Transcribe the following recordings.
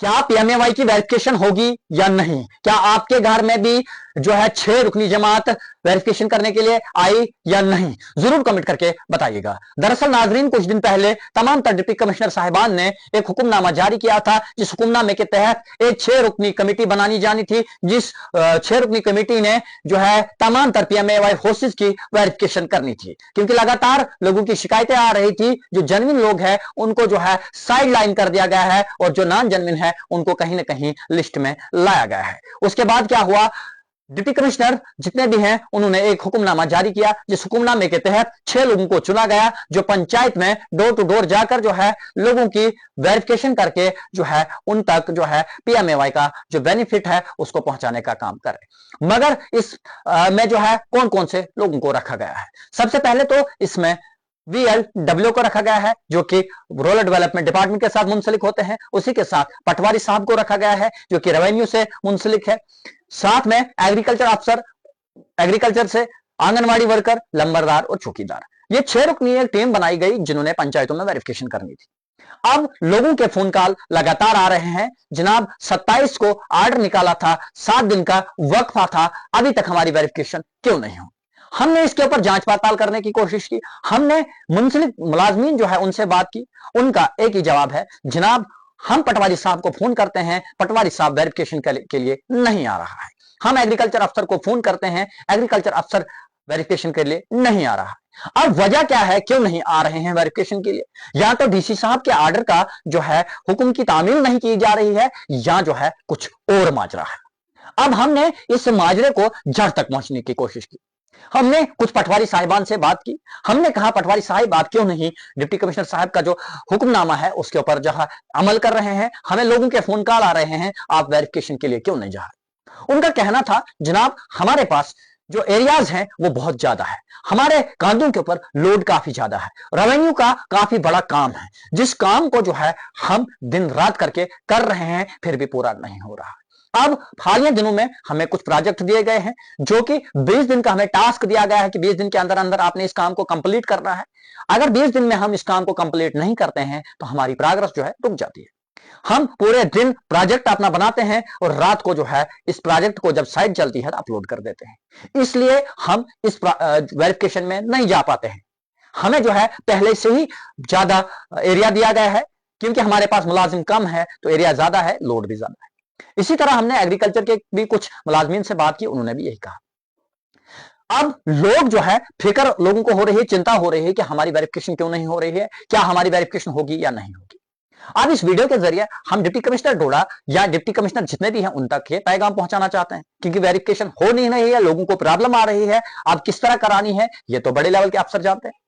क्या पीएमएवाई की वेरिफिकेशन होगी या नहीं? क्या आपके घर में भी जो है 6 रुकनी जमात वेरिफिकेशन करने के लिए आई या नहीं? जरूर कमेंट करके बताइएगा। दरअसल नाजरीन, कुछ दिन पहले तमाम डिप्टी कमिश्नर साहिबान ने एक हुक्मनामा जारी किया था, जिस हुक्मनामे के तहत एक 6 रुकनी कमेटी बनानी जानी थी, जिस 6 रुकनी कमेटी ने जो है तमाम पीएमएवाई फोर्सेज की वेरिफिकेशन करनी थी, क्योंकि लगातार लोगों की शिकायतें आ रही थी। जो जेन्युइन लोग हैं उनको जो है साइड लाइन कर दिया गया है और जो नॉन जेन्युइन है उनको कहीं ना कहीं लिस्ट में लाया गया है। उसके बाद क्या हुआ, डिप्टी कमिश्नर जितने भी हैं उन्होंने एक हुक्मनामा जारी किया, जिस हुक्मनामे के तहत 6 लोगों को चुना गया, जो पंचायत में डोर टू डोर जाकर जो है लोगों की वेरिफिकेशन करके जो है उन तक जो है पीएमएवाई का जो बेनिफिट है उसको पहुंचाने का काम करे। मगर इस में जो है कौन कौन से लोगों को रखा गया है? सबसे पहले तो इसमें VLW को रखा गया है, जो कि रूरल डेवलपमेंट डिपार्टमेंट के साथ मुंसलिक होते हैं। उसी के साथ पटवारी साहब को रखा गया है, जो कि रेवेन्यू से मुंसलिक है। साथ में एग्रीकल्चर अफसर, एग्रीकल्चर से आंगनवाड़ी वर्कर, लंबरदार और चौकीदार, ये 6 रुकनी एक टीम बनाई गई जिन्होंने पंचायतों में वेरिफिकेशन करनी थी। अब लोगों के फोन कॉल लगातार आ रहे हैं, जनाब 27 को ऑर्डर निकाला था, 7 दिन का वक्फा था, अभी तक हमारी वेरिफिकेशन क्यों नहीं हुई? हमने इसके ऊपर जांच पड़ताल करने की कोशिश की, हमने मुंसलिक मुलाजमीन जो है उनसे बात की। उनका एक ही जवाब है, जनाब हम पटवारी साहब को फोन करते हैं, पटवारी साहब वेरिफिकेशन के लिए नहीं आ रहा है। हम एग्रीकल्चर अफसर को फोन करते हैं, एग्रीकल्चर अफसर वेरिफिकेशन के लिए नहीं आ रहा है। अब वजह क्या है, क्यों नहीं आ रहे हैं वेरिफिकेशन के लिए? या तो डीसी साहब के ऑर्डर का जो है हुक्म की तामील नहीं की जा रही है, या जो है कुछ और माजरा है। अब हमने इस माजरे को जड़ तक पहुंचने की कोशिश की। हमने कुछ पटवारी साहिबान से बात की। हमने कहा, पटवारी साहिब आप क्यों नहीं डिप्टी कमिश्नर साहब का जो हुक्मनामा है उसके ऊपर जहां अमल कर रहे हैं? हमें लोगों के फोन कॉल आ रहे हैं, आप वेरिफिकेशन के लिए क्यों नहीं जा रहे? उनका कहना था, जनाब हमारे पास जो एरियाज हैं वो बहुत ज्यादा है, हमारे कांधों के ऊपर लोड काफी ज्यादा है, रेवेन्यू का काफी बड़ा काम है, जिस काम को जो है हम दिन रात करके कर रहे हैं फिर भी पूरा नहीं हो रहा। अब हालिया दिनों में हमें कुछ प्रोजेक्ट दिए गए हैं, जो कि 20 दिन का हमें टास्क दिया गया है कि 20 दिन के अंदर अंदर आपने इस काम को कंप्लीट करना है। अगर 20 दिन में हम इस काम को कंप्लीट नहीं करते हैं तो हमारी प्रोग्रेस जो है रुक जाती है। हम पूरे दिन प्रोजेक्ट अपना बनाते हैं और रात को जो है इस प्रोजेक्ट को जब साइट चलती है तो अपलोड कर देते हैं। इसलिए हम इस वेरिफिकेशन में नहीं जा पाते हैं। हमें जो है पहले से ही ज्यादा एरिया दिया गया है, क्योंकि हमारे पास मुलाजिम कम है तो एरिया ज्यादा है, लोड भी ज्यादा है। इसी तरह हमने एग्रीकल्चर के भी कुछ मुलाजमीन से बात की, उन्होंने भी यही कहा। अब लोग जो है फिक्र लोगों को हो रही है, चिंता हो रही है कि हमारी वेरिफिकेशन क्यों नहीं हो रही है, क्या हमारी वेरिफिकेशन होगी या नहीं होगी। अब इस वीडियो के जरिए हम डिप्टी कमिश्नर डोडा या डिप्टी कमिश्नर जितने भी हैं उन तक ये पैगाम पहुंचाना चाहते हैं, क्योंकि वेरिफिकेशन हो नहीं रही है, लोगों को प्रॉब्लम आ रही है। अब किस तरह करानी है ये तो बड़े लेवल के अफसर जानते हैं।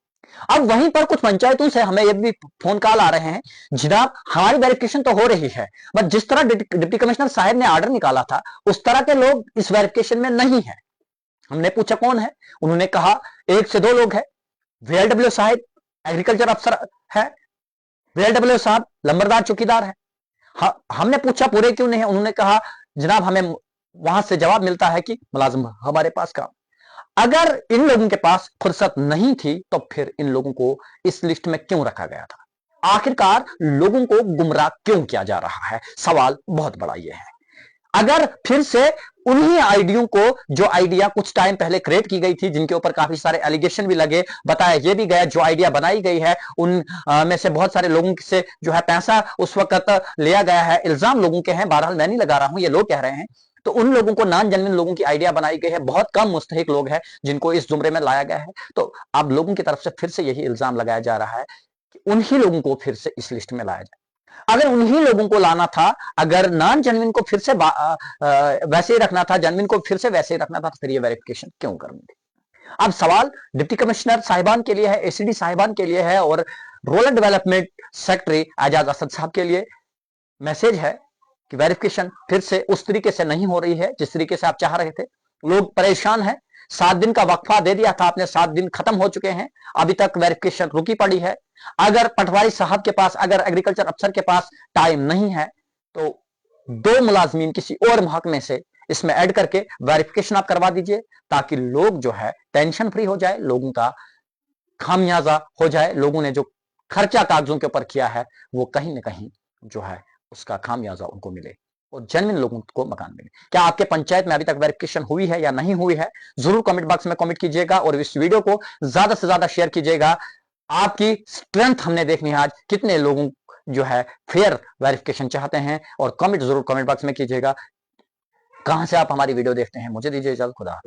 अब वहीं पर कुछ पंचायतों से हमें ये भी फोन कॉल आ रहे हैं, जनाब हमारी वेरिफिकेशन तो हो रही है, बट जिस तरह डिप्टी कमिश्नर साहब ने ऑर्डर निकाला था उस तरह के लोग इस वेरिफिकेशन में नहीं है। हमने पूछा कौन है, उन्होंने कहा 1 से 2 लोग हैं। VLW साहब एग्रीकल्चर अफसर है, VLW साहब लंबरदार चौकीदार है। हमने पूछा पूरे क्यों नहीं है, उन्होंने कहा जनाब हमें वहां से जवाब मिलता है कि मुलाजिम हमारे पास काम। अगर इन लोगों के पास फुर्सत नहीं थी तो फिर इन लोगों को इस लिस्ट में क्यों रखा गया था? आखिरकार लोगों को गुमराह क्यों किया जा रहा है? सवाल बहुत बड़ा यह है। अगर फिर से उन्हीं आइडियो को, जो आइडिया कुछ टाइम पहले क्रिएट की गई थी, जिनके ऊपर काफी सारे एलिगेशन भी लगे, बताया यह भी गया जो आइडिया बनाई गई है उन में से बहुत सारे लोगों से जो है पैसा उस वक्त लिया गया है, इल्जाम लोगों के हैं, बहरहाल मैं नहीं लगा रहा हूं, ये लोग कह रहे हैं। तो उन लोगों को, नॉन जेन्युइन लोगों की आइडिया बनाई गई है, बहुत कम मुस्तहिक लोग हैं जिनको इस जुमरे में लाया गया है। तो अब लोगों की तरफ से फिर से यही इल्जाम लगाया जा रहा है कि उन्हीं लोगों को फिर से इस लिस्ट में लाया जाए। अगर उन्हीं लोगों को लाना था, अगर नॉन जेन्युइन को फिर से वैसे ही रखना था, जेन्युइन को फिर से वैसे ही रखना था, तो फिर ये वेरिफिकेशन क्यों करनी थी? अब सवाल डिप्टी कमिश्नर साहिबान के लिए है, एसीडी साहिबान के लिए है और rural development secretary Ejaz Asad साहब के लिए मैसेज है कि वेरिफिकेशन फिर से उस तरीके से नहीं हो रही है जिस तरीके से आप चाह रहे थे। लोग परेशान हैं। 7 दिन का वक्फा दे दिया था आपने, 7 दिन खत्म हो चुके हैं, अभी तक वेरिफिकेशन रुकी पड़ी है। अगर पटवारी साहब के पास, अगर एग्रीकल्चर अफसर के पास टाइम नहीं है तो 2 मुलाजमीन किसी और महकमे से इसमें ऐड करके वेरिफिकेशन आप करवा दीजिए, ताकि लोग जो है टेंशन फ्री हो जाए, लोगों का खामियाजा हो जाए, लोगों ने जो खर्चा कागजों के ऊपर किया है वो कहीं ना कहीं जो है उसका खामियाजा उनको मिले और जेन्युइन लोगों को मकान मिले। क्या आपके पंचायत में अभी तक वेरिफिकेशन हुई है या नहीं हुई है, जरूर कमेंट बॉक्स में कमेंट कीजिएगा और इस वीडियो को ज्यादा से ज्यादा शेयर कीजिएगा। आपकी स्ट्रेंथ हमने देखनी है आज, कितने लोगों जो है फेयर वेरिफिकेशन चाहते हैं, और कमेंट जरूर कमेंट बॉक्स में कीजिएगा। कहां से आप हमारी वीडियो देखते हैं। मुझे दीजिए इजाजत, खुदा।